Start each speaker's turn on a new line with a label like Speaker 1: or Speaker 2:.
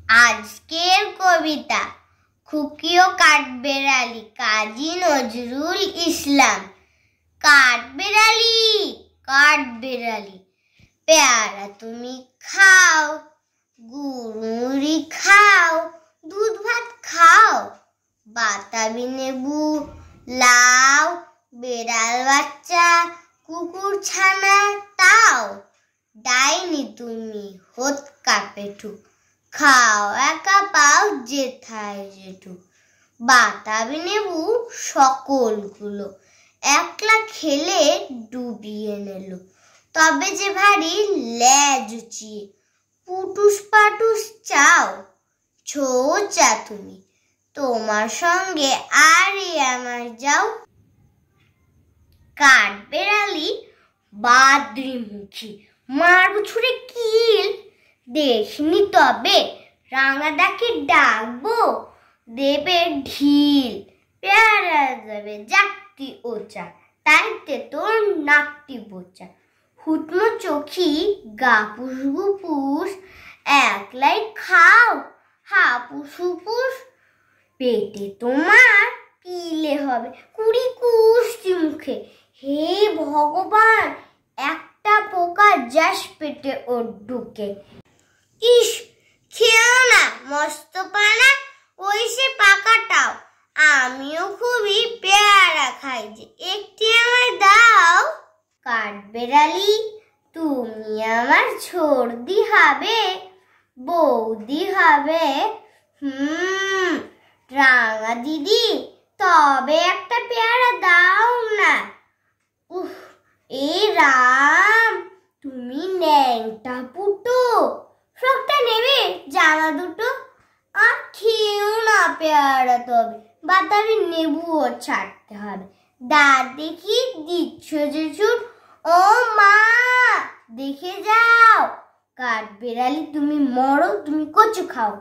Speaker 1: আজকের কবিতা খুকি ও কাঠবেড়ালি, কাজী নজরুল ইসলাম। কাঠবেড়ালি কাঠবেড়ালি, পেয়ারা তুমি খাও, গুড় মুড়ি খাও, দুধ ভাত খাও, বাতাবি লেবু, লাউ, বেড়াল বাচ্চা, কুকুর ছানা তাও। ডাইনি তুমি হোৎকা পেটুক, খাও একা পাও যেথায় যেটুক। বাতাবি লেবু সকলগুলো, একলা খেলে ডুবিয়ে নিল। তবে যে ভারী লেজ উঁচিয়ে, পুটুস পাটুস চাও। ছোচা তুমি, তোমার সঙ্গে আরই আমার যাও। কাঠবেড়ালি বাদ্রিমুখী, মারবো ছুঁড়ে কিল। দেখিনি তবে রাঙাদাকে ডাকবো, দেবে ঢিল। পেয়ারা যাবে জাকতি ওচা, তাইতে তোর নাকটি বোচা। হুটমো চোখি গাপুস গুপুস, একলাই খাও হাপুস হুপুস। পেটে তোমার পিলে হবে কুড়ি কুষ্টি মুখে। হে ভগবান, একটা পোকা যাস পেটে ওর ঢুকে। ইস, খেও না মস্ত পানা, ওই সে পাকাটাও। আমিও খুবই পেয়ারা খাই যে, একটি আমায় দাও। কাঠবেড়ালি তুমি আমার সর্দি হবে, বৌদি হবে। রাঙা দিদি, তবে একটা পেয়ারা দাও না। উফ, এই রাম, তুমি ন্যাংটা পুটো, ফ্রকটা নেবে জামা দুটো। আর খেও না পেয়ারা তবে, বাতাবি লেবুও ছাড়তে হবে। দাঁত দেখি দিচ্ছ যে ছুট, ও মা দেখে যাও। কাঠবেড়ালি তুমি মরো, তুমি কচু খাও।